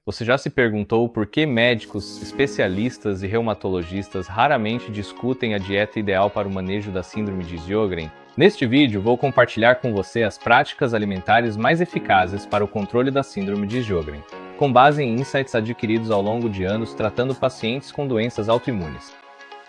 Você já se perguntou por que médicos, especialistas e reumatologistas raramente discutem a dieta ideal para o manejo da síndrome de Sjögren? Neste vídeo, vou compartilhar com você as práticas alimentares mais eficazes para o controle da síndrome de Sjögren, com base em insights adquiridos ao longo de anos tratando pacientes com doenças autoimunes.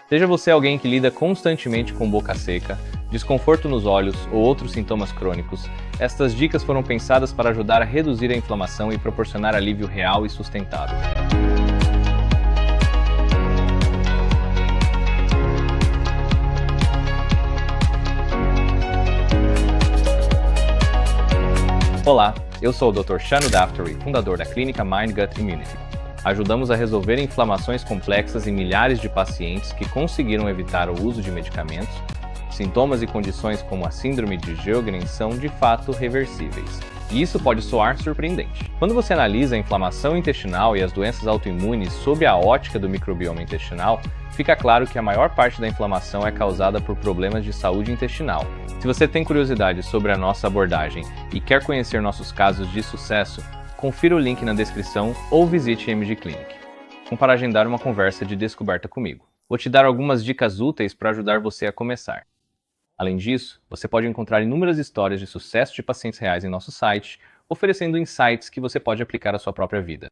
Seja você alguém que lida constantemente com boca seca, desconforto nos olhos ou outros sintomas crônicos, estas dicas foram pensadas para ajudar a reduzir a inflamação e proporcionar alívio real e sustentável. Olá, eu sou o Dr. Shanu Daftari, fundador da clínica Mind Gut Immunity. Ajudamos a resolver inflamações complexas em milhares de pacientes que conseguiram evitar o uso de medicamentos. Sintomas e condições como a síndrome de Sjögren são de fato reversíveis. E isso pode soar surpreendente. Quando você analisa a inflamação intestinal e as doenças autoimunes sob a ótica do microbioma intestinal, fica claro que a maior parte da inflamação é causada por problemas de saúde intestinal. Se você tem curiosidade sobre a nossa abordagem e quer conhecer nossos casos de sucesso, confira o link na descrição ou visite MD Clinic, para agendar uma conversa de descoberta comigo. Vou te dar algumas dicas úteis para ajudar você a começar. Além disso, você pode encontrar inúmeras histórias de sucesso de pacientes reais em nosso site, oferecendo insights que você pode aplicar à sua própria vida.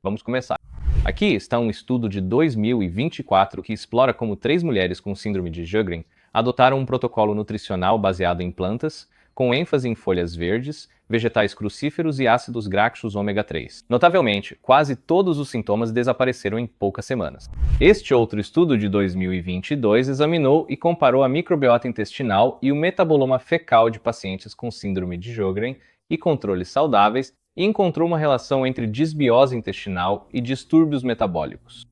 Vamos começar. Aqui está um estudo de 2024 que explora como 3 mulheres com síndrome de Sjögren adotaram um protocolo nutricional baseado em plantas, com ênfase em folhas verdes, vegetais crucíferos e ácidos graxos ômega 3. Notavelmente, quase todos os sintomas desapareceram em poucas semanas. Este outro estudo de 2022 examinou e comparou a microbiota intestinal e o metaboloma fecal de pacientes com síndrome de Sjögren e controles saudáveis e encontrou uma relação entre disbiose intestinal e distúrbios metabólicos.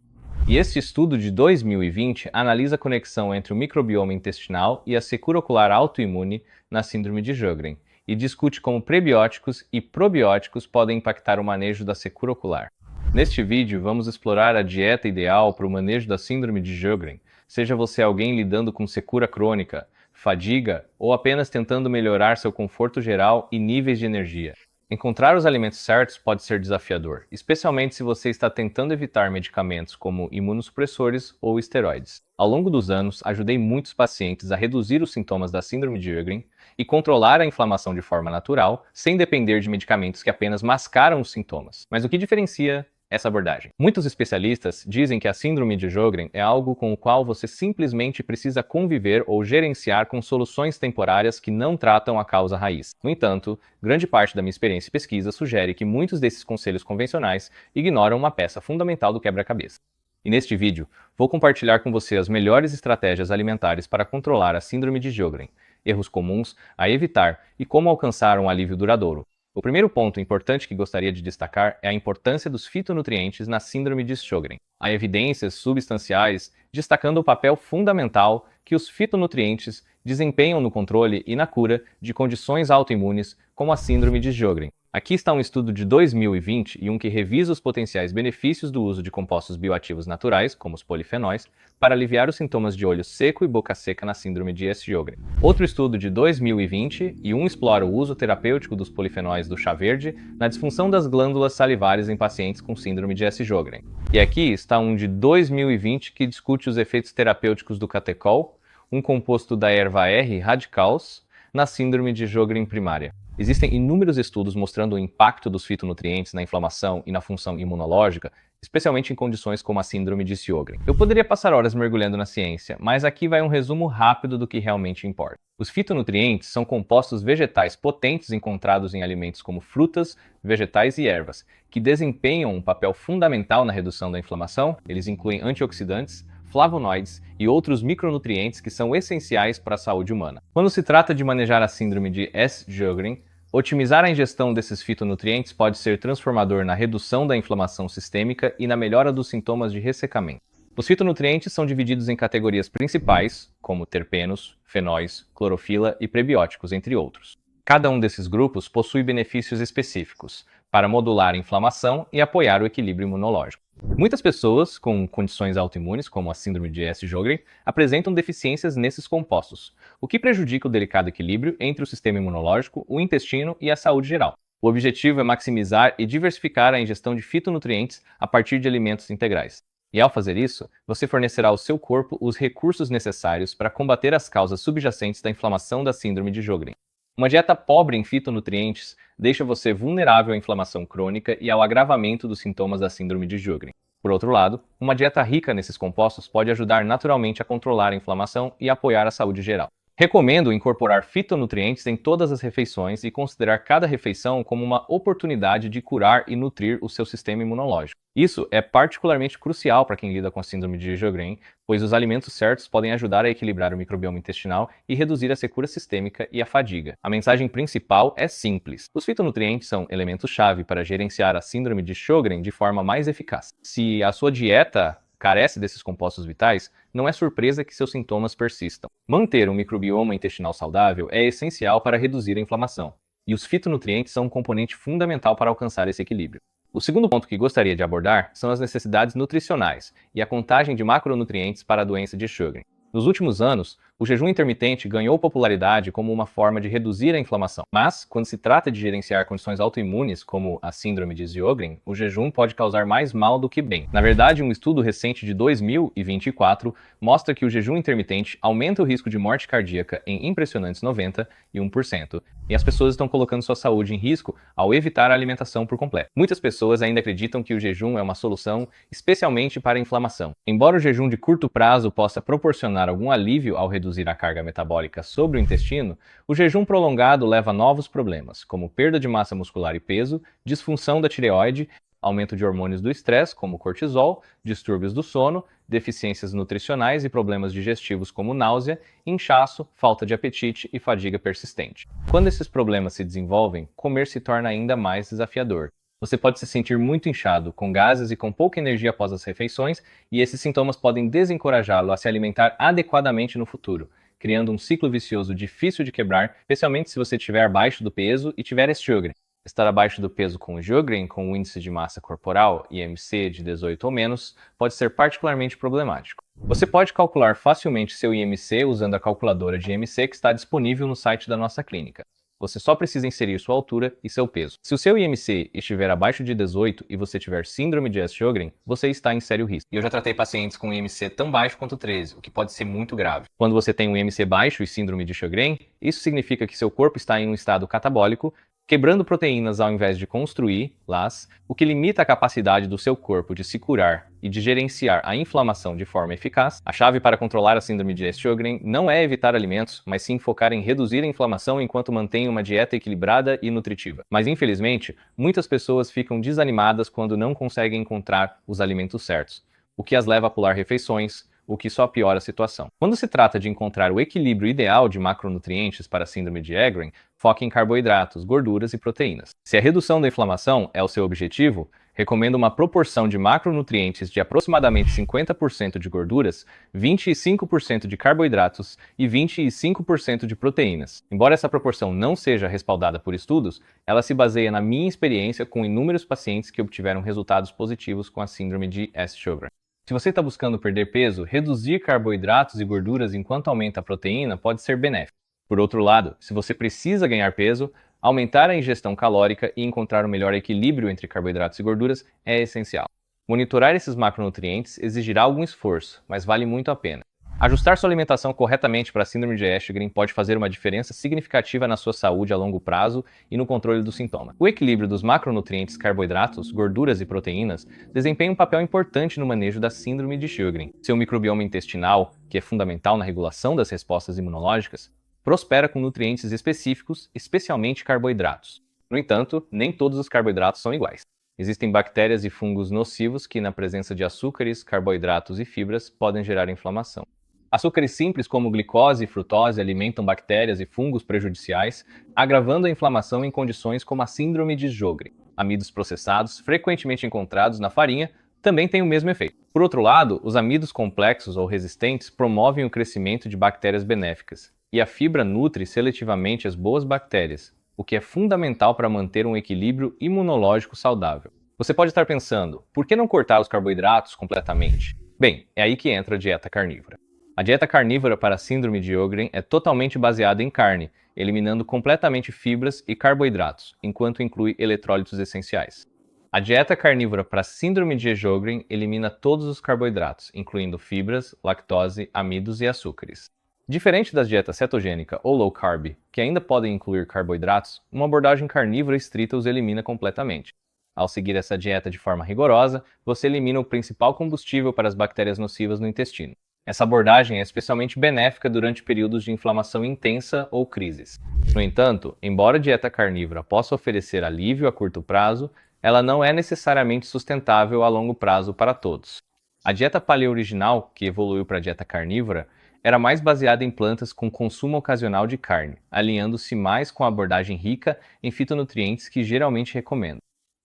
E este estudo de 2020 analisa a conexão entre o microbioma intestinal e a secura ocular autoimune na síndrome de Sjögren, e discute como prebióticos e probióticos podem impactar o manejo da secura ocular. Neste vídeo, vamos explorar a dieta ideal para o manejo da síndrome de Sjögren, seja você alguém lidando com secura crônica, fadiga ou apenas tentando melhorar seu conforto geral e níveis de energia. Encontrar os alimentos certos pode ser desafiador, especialmente se você está tentando evitar medicamentos como imunossupressores ou esteroides. Ao longo dos anos, ajudei muitos pacientes a reduzir os sintomas da síndrome de Sjögren e controlar a inflamação de forma natural, sem depender de medicamentos que apenas mascaram os sintomas. Mas o que diferencia essa abordagem? Muitos especialistas dizem que a síndrome de Sjögren é algo com o qual você simplesmente precisa conviver ou gerenciar com soluções temporárias que não tratam a causa raiz. No entanto, grande parte da minha experiência e pesquisa sugere que muitos desses conselhos convencionais ignoram uma peça fundamental do quebra-cabeça. E neste vídeo, vou compartilhar com você as melhores estratégias alimentares para controlar a síndrome de Sjögren, erros comuns a evitar e como alcançar um alívio duradouro. O primeiro ponto importante que gostaria de destacar é a importância dos fitonutrientes na síndrome de Sjögren. Há evidências substanciais destacando o papel fundamental que os fitonutrientes desempenham no controle e na cura de condições autoimunes como a síndrome de Sjögren. Aqui está um estudo de 2020 e um que revisa os potenciais benefícios do uso de compostos bioativos naturais, como os polifenóis, para aliviar os sintomas de olho seco e boca seca na síndrome de Sjögren. Outro estudo de 2020 e um explora o uso terapêutico dos polifenóis do chá verde na disfunção das glândulas salivares em pacientes com síndrome de Sjögren. E aqui está um de 2020 que discute os efeitos terapêuticos do catecol, um composto da erva R radicals, na síndrome de Sjögren primária. Existem inúmeros estudos mostrando o impacto dos fitonutrientes na inflamação e na função imunológica, especialmente em condições como a síndrome de Sjögren. Eu poderia passar horas mergulhando na ciência, mas aqui vai um resumo rápido do que realmente importa. Os fitonutrientes são compostos vegetais potentes encontrados em alimentos como frutas, vegetais e ervas, que desempenham um papel fundamental na redução da inflamação. Eles incluem antioxidantes, flavonoides e outros micronutrientes que são essenciais para a saúde humana. Quando se trata de manejar a síndrome de Sjögren, otimizar a ingestão desses fitonutrientes pode ser transformador na redução da inflamação sistêmica e na melhora dos sintomas de ressecamento. Os fitonutrientes são divididos em categorias principais, como terpenos, fenóis, clorofila e prebióticos, entre outros. Cada um desses grupos possui benefícios específicos para modular a inflamação e apoiar o equilíbrio imunológico. Muitas pessoas com condições autoimunes, como a síndrome de Sjögren, apresentam deficiências nesses compostos, o que prejudica o delicado equilíbrio entre o sistema imunológico, o intestino e a saúde geral. O objetivo é maximizar e diversificar a ingestão de fitonutrientes a partir de alimentos integrais. E ao fazer isso, você fornecerá ao seu corpo os recursos necessários para combater as causas subjacentes da inflamação da síndrome de Sjögren. Uma dieta pobre em fitonutrientes deixa você vulnerável à inflamação crônica e ao agravamento dos sintomas da síndrome de Sjögren. Por outro lado, uma dieta rica nesses compostos pode ajudar naturalmente a controlar a inflamação e apoiar a saúde geral. Recomendo incorporar fitonutrientes em todas as refeições e considerar cada refeição como uma oportunidade de curar e nutrir o seu sistema imunológico. Isso é particularmente crucial para quem lida com a síndrome de Sjögren, pois os alimentos certos podem ajudar a equilibrar o microbioma intestinal e reduzir a secura sistêmica e a fadiga. A mensagem principal é simples. Os fitonutrientes são elementos-chave para gerenciar a síndrome de Sjögren de forma mais eficaz. Se a sua dieta carece desses compostos vitais, não é surpresa que seus sintomas persistam. Manter um microbioma intestinal saudável é essencial para reduzir a inflamação, e os fitonutrientes são um componente fundamental para alcançar esse equilíbrio. O segundo ponto que gostaria de abordar são as necessidades nutricionais e a contagem de macronutrientes para a doença de Sjögren. Nos últimos anos, o jejum intermitente ganhou popularidade como uma forma de reduzir a inflamação. Mas, quando se trata de gerenciar condições autoimunes, como a síndrome de Sjögren, o jejum pode causar mais mal do que bem. Na verdade, um estudo recente de 2024 mostra que o jejum intermitente aumenta o risco de morte cardíaca em impressionantes 91%, e as pessoas estão colocando sua saúde em risco ao evitar a alimentação por completo. Muitas pessoas ainda acreditam que o jejum é uma solução, especialmente para a inflamação. Embora o jejum de curto prazo possa proporcionar algum alívio ao reduzir a carga metabólica sobre o intestino, o jejum prolongado leva a novos problemas, como perda de massa muscular e peso, disfunção da tireoide, aumento de hormônios do estresse, como cortisol, distúrbios do sono, deficiências nutricionais e problemas digestivos como náusea, inchaço, falta de apetite e fadiga persistente. Quando esses problemas se desenvolvem, comer se torna ainda mais desafiador. Você pode se sentir muito inchado, com gases e com pouca energia após as refeições, e esses sintomas podem desencorajá-lo a se alimentar adequadamente no futuro, criando um ciclo vicioso difícil de quebrar, especialmente se você estiver abaixo do peso e tiver Sjögren. Estar abaixo do peso com Sjögren, com o índice de massa corporal, IMC, de 18 ou menos, pode ser particularmente problemático. Você pode calcular facilmente seu IMC usando a calculadora de IMC que está disponível no site da nossa clínica. Você só precisa inserir sua altura e seu peso. Se o seu IMC estiver abaixo de 18 e você tiver síndrome de Sjögren, você está em sério risco. E eu já tratei pacientes com IMC tão baixo quanto 13, o que pode ser muito grave. Quando você tem um IMC baixo e síndrome de Sjögren, isso significa que seu corpo está em um estado catabólico, quebrando proteínas ao invés de construí-las, o que limita a capacidade do seu corpo de se curar e de gerenciar a inflamação de forma eficaz. A chave para controlar a síndrome de Sjögren não é evitar alimentos, mas sim focar em reduzir a inflamação enquanto mantém uma dieta equilibrada e nutritiva. Mas infelizmente, muitas pessoas ficam desanimadas quando não conseguem encontrar os alimentos certos, o que as leva a pular refeições, o que só piora a situação. Quando se trata de encontrar o equilíbrio ideal de macronutrientes para a síndrome de Sjögren, foque em carboidratos, gorduras e proteínas. Se a redução da inflamação é o seu objetivo, recomendo uma proporção de macronutrientes de aproximadamente 50% de gorduras, 25% de carboidratos e 25% de proteínas. Embora essa proporção não seja respaldada por estudos, ela se baseia na minha experiência com inúmeros pacientes que obtiveram resultados positivos com a síndrome de Sjögren. Se você está buscando perder peso, reduzir carboidratos e gorduras enquanto aumenta a proteína pode ser benéfico. Por outro lado, se você precisa ganhar peso, aumentar a ingestão calórica e encontrar o melhor equilíbrio entre carboidratos e gorduras é essencial. Monitorar esses macronutrientes exigirá algum esforço, mas vale muito a pena. Ajustar sua alimentação corretamente para a síndrome de Sjögren pode fazer uma diferença significativa na sua saúde a longo prazo e no controle do sintoma. O equilíbrio dos macronutrientes carboidratos, gorduras e proteínas desempenha um papel importante no manejo da síndrome de Sjögren. Seu microbioma intestinal, que é fundamental na regulação das respostas imunológicas, prospera com nutrientes específicos, especialmente carboidratos. No entanto, nem todos os carboidratos são iguais. Existem bactérias e fungos nocivos que, na presença de açúcares, carboidratos e fibras, podem gerar inflamação. Açúcares simples como glicose e frutose alimentam bactérias e fungos prejudiciais, agravando a inflamação em condições como a síndrome de Sjögren. Amidos processados, frequentemente encontrados na farinha, também têm o mesmo efeito. Por outro lado, os amidos complexos ou resistentes promovem o crescimento de bactérias benéficas, e a fibra nutre seletivamente as boas bactérias, o que é fundamental para manter um equilíbrio imunológico saudável. Você pode estar pensando, por que não cortar os carboidratos completamente? Bem, é aí que entra a dieta carnívora. A dieta carnívora para a síndrome de Sjögren é totalmente baseada em carne, eliminando completamente fibras e carboidratos, enquanto inclui eletrólitos essenciais. A dieta carnívora para a síndrome de Sjögren elimina todos os carboidratos, incluindo fibras, lactose, amidos e açúcares. Diferente das dietas cetogênica ou low carb, que ainda podem incluir carboidratos, uma abordagem carnívora estrita os elimina completamente. Ao seguir essa dieta de forma rigorosa, você elimina o principal combustível para as bactérias nocivas no intestino. Essa abordagem é especialmente benéfica durante períodos de inflamação intensa ou crises. No entanto, embora a dieta carnívora possa oferecer alívio a curto prazo, ela não é necessariamente sustentável a longo prazo para todos. A dieta paleo original, que evoluiu para a dieta carnívora, era mais baseada em plantas com consumo ocasional de carne, alinhando-se mais com a abordagem rica em fitonutrientes que geralmente recomendo.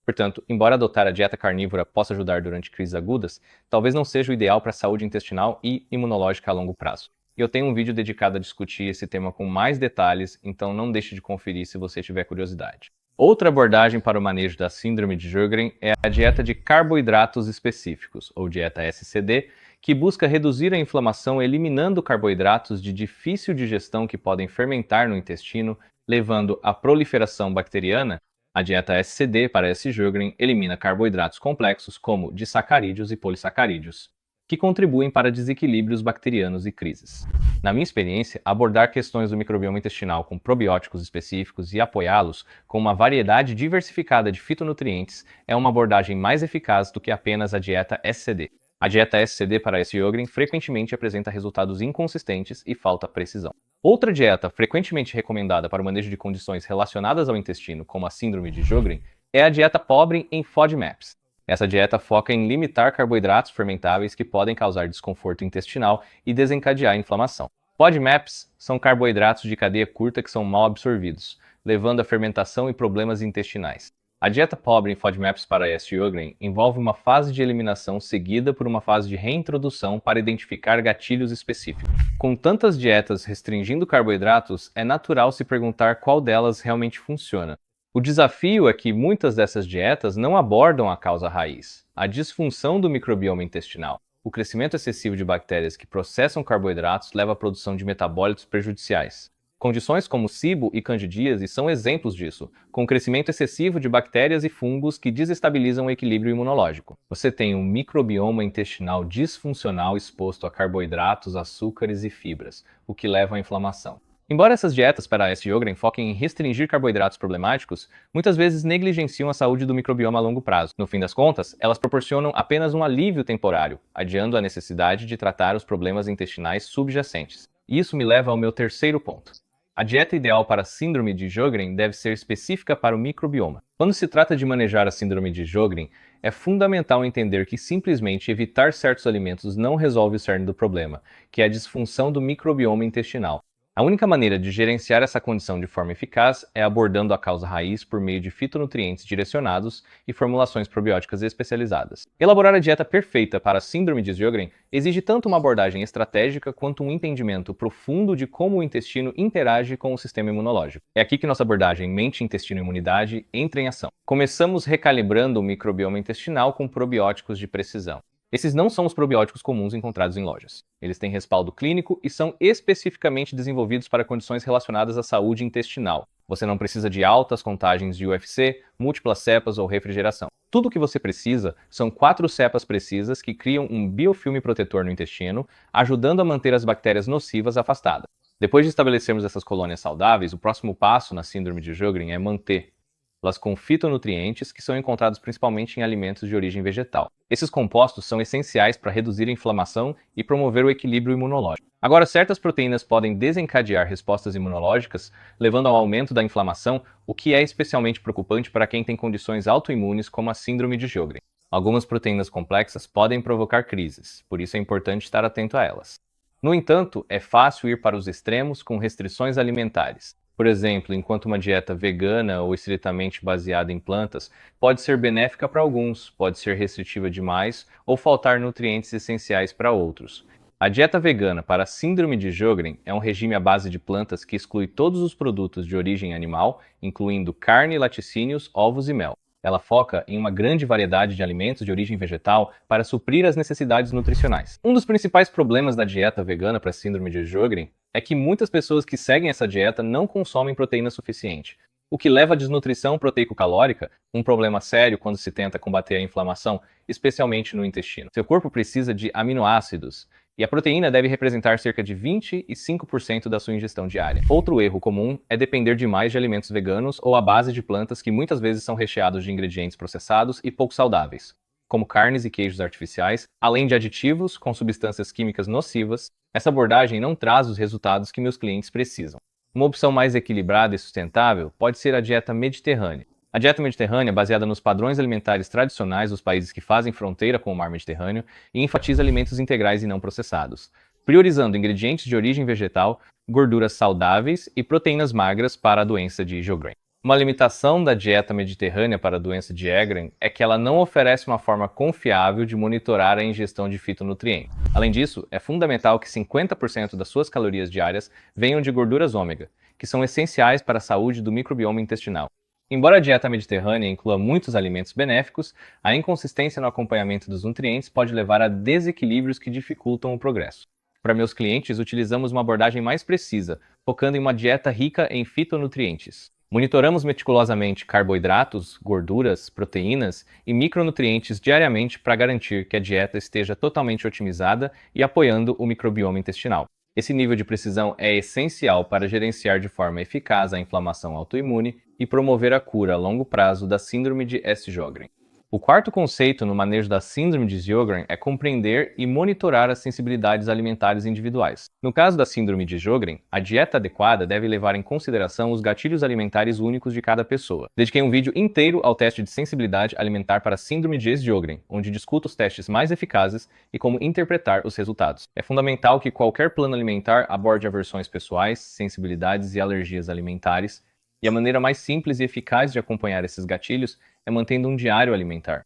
Portanto, embora adotar a dieta carnívora possa ajudar durante crises agudas, talvez não seja o ideal para a saúde intestinal e imunológica a longo prazo. Eu tenho um vídeo dedicado a discutir esse tema com mais detalhes, então não deixe de conferir se você tiver curiosidade. Outra abordagem para o manejo da síndrome de Sjögren é a dieta de carboidratos específicos, ou dieta SCD, que busca reduzir a inflamação eliminando carboidratos de difícil digestão que podem fermentar no intestino, levando à proliferação bacteriana. A dieta SCD para S. Sjögren elimina carboidratos complexos como disacarídeos e polissacarídeos, que contribuem para desequilíbrios bacterianos e crises. Na minha experiência, abordar questões do microbioma intestinal com probióticos específicos e apoiá-los com uma variedade diversificada de fitonutrientes é uma abordagem mais eficaz do que apenas a dieta SCD. A dieta SCD para S. Sjögren frequentemente apresenta resultados inconsistentes e falta precisão. Outra dieta frequentemente recomendada para o manejo de condições relacionadas ao intestino, como a síndrome de Sjögren, é a dieta pobre em FODMAPs. Essa dieta foca em limitar carboidratos fermentáveis que podem causar desconforto intestinal e desencadear inflamação. FODMAPs são carboidratos de cadeia curta que são mal absorvidos, levando à fermentação e problemas intestinais. A dieta pobre em FODMAPs para S. Sjögren envolve uma fase de eliminação seguida por uma fase de reintrodução para identificar gatilhos específicos. Com tantas dietas restringindo carboidratos, é natural se perguntar qual delas realmente funciona. O desafio é que muitas dessas dietas não abordam a causa raiz, a disfunção do microbioma intestinal. O crescimento excessivo de bactérias que processam carboidratos leva à produção de metabólitos prejudiciais. Condições como SIBO e candidíase são exemplos disso, com crescimento excessivo de bactérias e fungos que desestabilizam o equilíbrio imunológico. Você tem um microbioma intestinal disfuncional exposto a carboidratos, açúcares e fibras, o que leva à inflamação. Embora essas dietas para S. Sjögren foquem em restringir carboidratos problemáticos, muitas vezes negligenciam a saúde do microbioma a longo prazo. No fim das contas, elas proporcionam apenas um alívio temporário, adiando a necessidade de tratar os problemas intestinais subjacentes. Isso me leva ao meu terceiro ponto. A dieta ideal para a síndrome de Sjögren deve ser específica para o microbioma. Quando se trata de manejar a síndrome de Sjögren, é fundamental entender que simplesmente evitar certos alimentos não resolve o cerne do problema, que é a disfunção do microbioma intestinal. A única maneira de gerenciar essa condição de forma eficaz é abordando a causa raiz por meio de fitonutrientes direcionados e formulações probióticas especializadas. Elaborar a dieta perfeita para a síndrome de Sjögren exige tanto uma abordagem estratégica quanto um entendimento profundo de como o intestino interage com o sistema imunológico. É aqui que nossa abordagem mente, intestino e imunidade entra em ação. Começamos recalibrando o microbioma intestinal com probióticos de precisão. Esses não são os probióticos comuns encontrados em lojas. Eles têm respaldo clínico e são especificamente desenvolvidos para condições relacionadas à saúde intestinal. Você não precisa de altas contagens de UFC, múltiplas cepas ou refrigeração. Tudo o que você precisa são 4 cepas precisas que criam um biofilme protetor no intestino, ajudando a manter as bactérias nocivas afastadas. Depois de estabelecermos essas colônias saudáveis, o próximo passo na síndrome de Sjögren é mantê-las com fitonutrientes que são encontrados principalmente em alimentos de origem vegetal. Esses compostos são essenciais para reduzir a inflamação e promover o equilíbrio imunológico. Agora, certas proteínas podem desencadear respostas imunológicas, levando ao aumento da inflamação, o que é especialmente preocupante para quem tem condições autoimunes como a síndrome de Sjögren. Algumas proteínas complexas podem provocar crises, por isso é importante estar atento a elas. No entanto, é fácil ir para os extremos com restrições alimentares. Por exemplo, enquanto uma dieta vegana ou estritamente baseada em plantas pode ser benéfica para alguns, pode ser restritiva demais ou faltar nutrientes essenciais para outros. A dieta vegana para a síndrome de Sjögren é um regime à base de plantas que exclui todos os produtos de origem animal, incluindo carne, laticínios, ovos e mel. Ela foca em uma grande variedade de alimentos de origem vegetal para suprir as necessidades nutricionais. Um dos principais problemas da dieta vegana para a síndrome de Sjögren é que muitas pessoas que seguem essa dieta não consomem proteína suficiente, o que leva à desnutrição proteico-calórica, um problema sério quando se tenta combater a inflamação, especialmente no intestino. Seu corpo precisa de aminoácidos, e a proteína deve representar cerca de 25% da sua ingestão diária. Outro erro comum é depender demais de alimentos veganos ou à base de plantas que muitas vezes são recheados de ingredientes processados e pouco saudáveis, como carnes e queijos artificiais, além de aditivos com substâncias químicas nocivas. Essa abordagem não traz os resultados que meus clientes precisam. Uma opção mais equilibrada e sustentável pode ser a dieta mediterrânea. A dieta mediterrânea é baseada nos padrões alimentares tradicionais dos países que fazem fronteira com o mar Mediterrâneo e enfatiza alimentos integrais e não processados, priorizando ingredientes de origem vegetal, gorduras saudáveis e proteínas magras para a doença de Sjögren. Uma limitação da dieta mediterrânea para a doença de Sjögren é que ela não oferece uma forma confiável de monitorar a ingestão de fitonutrientes. Além disso, é fundamental que 50% das suas calorias diárias venham de gorduras ômega, que são essenciais para a saúde do microbioma intestinal. Embora a dieta mediterrânea inclua muitos alimentos benéficos, a inconsistência no acompanhamento dos nutrientes pode levar a desequilíbrios que dificultam o progresso. Para meus clientes, utilizamos uma abordagem mais precisa, focando em uma dieta rica em fitonutrientes. Monitoramos meticulosamente carboidratos, gorduras, proteínas e micronutrientes diariamente para garantir que a dieta esteja totalmente otimizada e apoiando o microbioma intestinal. Esse nível de precisão é essencial para gerenciar de forma eficaz a inflamação autoimune e promover a cura a longo prazo da síndrome de Sjögren. O quarto conceito no manejo da síndrome de Sjögren é compreender e monitorar as sensibilidades alimentares individuais. No caso da síndrome de Sjögren, a dieta adequada deve levar em consideração os gatilhos alimentares únicos de cada pessoa. Dediquei um vídeo inteiro ao teste de sensibilidade alimentar para a síndrome de Sjögren, onde discuto os testes mais eficazes e como interpretar os resultados. É fundamental que qualquer plano alimentar aborde aversões pessoais, sensibilidades e alergias alimentares, e a maneira mais simples e eficaz de acompanhar esses gatilhos é mantendo um diário alimentar.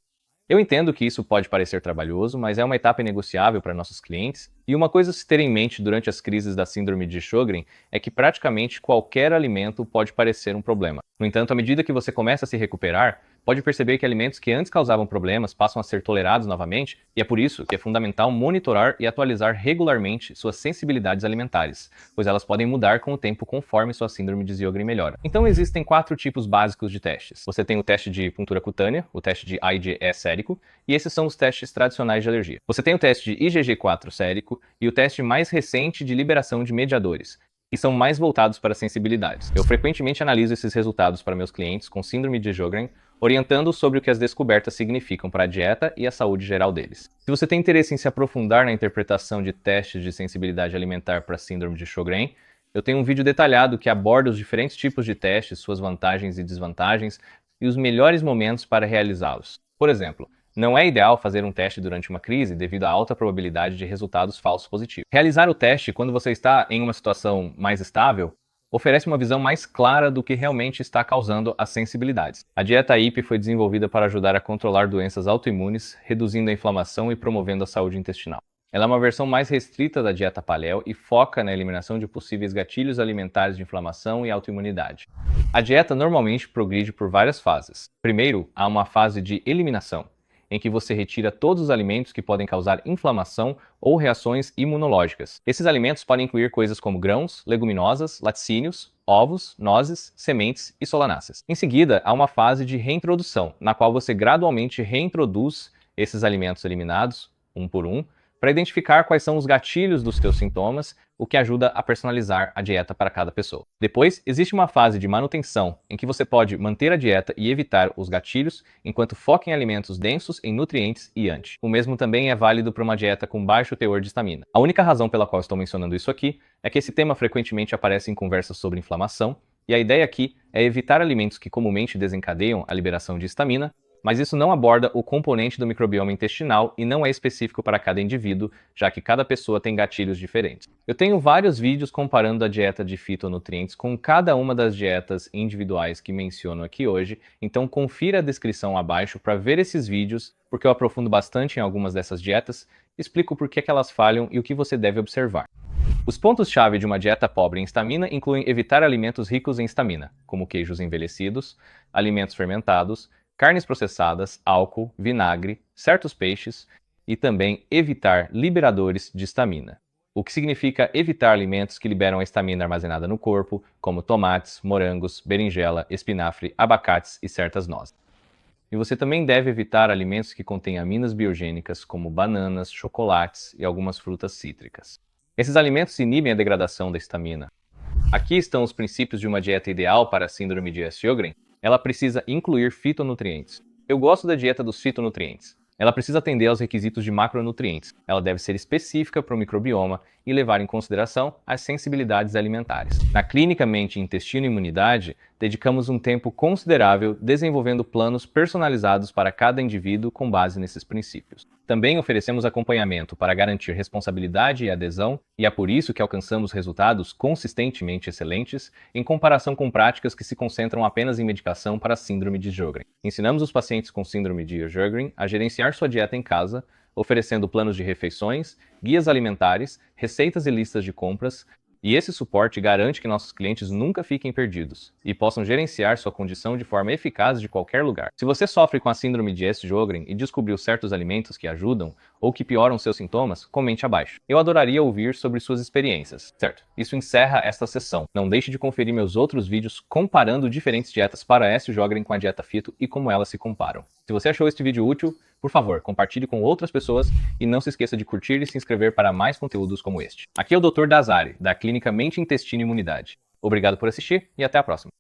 Eu entendo que isso pode parecer trabalhoso, mas é uma etapa inegociável para nossos clientes, e uma coisa a se ter em mente durante as crises da síndrome de Sjögren é que praticamente qualquer alimento pode parecer um problema. No entanto, à medida que você começa a se recuperar, pode perceber que alimentos que antes causavam problemas passam a ser tolerados novamente, e é por isso que é fundamental monitorar e atualizar regularmente suas sensibilidades alimentares, pois elas podem mudar com o tempo conforme sua síndrome de Sjögren melhora. Então existem 4 tipos básicos de testes. Você tem o teste de puntura cutânea, o teste de IgE sérico, e esses são os testes tradicionais de alergia. Você tem o teste de IgG4 sérico e o teste mais recente de liberação de mediadores, que são mais voltados para sensibilidades. Eu frequentemente analiso esses resultados para meus clientes com síndrome de Sjögren, orientando sobre o que as descobertas significam para a dieta e a saúde geral deles. Se você tem interesse em se aprofundar na interpretação de testes de sensibilidade alimentar para a síndrome de Sjögren, eu tenho um vídeo detalhado que aborda os diferentes tipos de testes, suas vantagens e desvantagens e os melhores momentos para realizá-los. Por exemplo, não é ideal fazer um teste durante uma crise devido à alta probabilidade de resultados falsos positivos. Realizar o teste quando você está em uma situação mais estável oferece uma visão mais clara do que realmente está causando as sensibilidades. A dieta IP foi desenvolvida para ajudar a controlar doenças autoimunes, reduzindo a inflamação e promovendo a saúde intestinal. Ela é uma versão mais restrita da dieta Paleo e foca na eliminação de possíveis gatilhos alimentares de inflamação e autoimunidade. A dieta normalmente progride por várias fases. Primeiro, há uma fase de eliminação, em que você retira todos os alimentos que podem causar inflamação ou reações imunológicas. Esses alimentos podem incluir coisas como grãos, leguminosas, laticínios, ovos, nozes, sementes e solanáceas. Em seguida, há uma fase de reintrodução, na qual você gradualmente reintroduz esses alimentos eliminados, um por um, para identificar quais são os gatilhos dos seus sintomas, o que ajuda a personalizar a dieta para cada pessoa. Depois, existe uma fase de manutenção, em que você pode manter a dieta e evitar os gatilhos, enquanto foca em alimentos densos em nutrientes e anti. O mesmo também é válido para uma dieta com baixo teor de histamina. A única razão pela qual estou mencionando isso aqui é que esse tema frequentemente aparece em conversas sobre inflamação, e a ideia aqui é evitar alimentos que comumente desencadeiam a liberação de histamina, mas isso não aborda o componente do microbioma intestinal e não é específico para cada indivíduo, já que cada pessoa tem gatilhos diferentes. Eu tenho vários vídeos comparando a dieta de fitonutrientes com cada uma das dietas individuais que menciono aqui hoje, então confira a descrição abaixo para ver esses vídeos, porque eu aprofundo bastante em algumas dessas dietas, explico por que elas falham e o que você deve observar. Os pontos-chave de uma dieta pobre em histamina incluem evitar alimentos ricos em histamina, como queijos envelhecidos, alimentos fermentados, carnes processadas, álcool, vinagre, certos peixes e também evitar liberadores de histamina, o que significa evitar alimentos que liberam a histamina armazenada no corpo, como tomates, morangos, berinjela, espinafre, abacates e certas nozes. E você também deve evitar alimentos que contêm aminas biogênicas, como bananas, chocolates e algumas frutas cítricas. Esses alimentos inibem a degradação da histamina. Aqui estão os princípios de uma dieta ideal para a síndrome de Sjögren. Ela precisa incluir fitonutrientes. Eu gosto da dieta dos fitonutrientes. Ela precisa atender aos requisitos de macronutrientes. Ela deve ser específica para o microbioma e levar em consideração as sensibilidades alimentares. Na clínica Mente, Intestino e Imunidade, dedicamos um tempo considerável desenvolvendo planos personalizados para cada indivíduo com base nesses princípios. Também oferecemos acompanhamento para garantir responsabilidade e adesão, e é por isso que alcançamos resultados consistentemente excelentes em comparação com práticas que se concentram apenas em medicação para a síndrome de Sjögren. Ensinamos os pacientes com síndrome de Sjögren a gerenciar sua dieta em casa, oferecendo planos de refeições, guias alimentares, receitas e listas de compras, e esse suporte garante que nossos clientes nunca fiquem perdidos e possam gerenciar sua condição de forma eficaz de qualquer lugar. Se você sofre com a síndrome de Sjögren e descobriu certos alimentos que ajudam ou que pioram seus sintomas, comente abaixo. Eu adoraria ouvir sobre suas experiências. Certo, isso encerra esta sessão. Não deixe de conferir meus outros vídeos comparando diferentes dietas para Sjögren com a dieta Fito e como elas se comparam. Se você achou este vídeo útil, por favor, compartilhe com outras pessoas e não se esqueça de curtir e se inscrever para mais conteúdos como este. Aqui é o Dr. Dazari, da Clínica Mente, Intestino e Imunidade. Obrigado por assistir e até a próxima.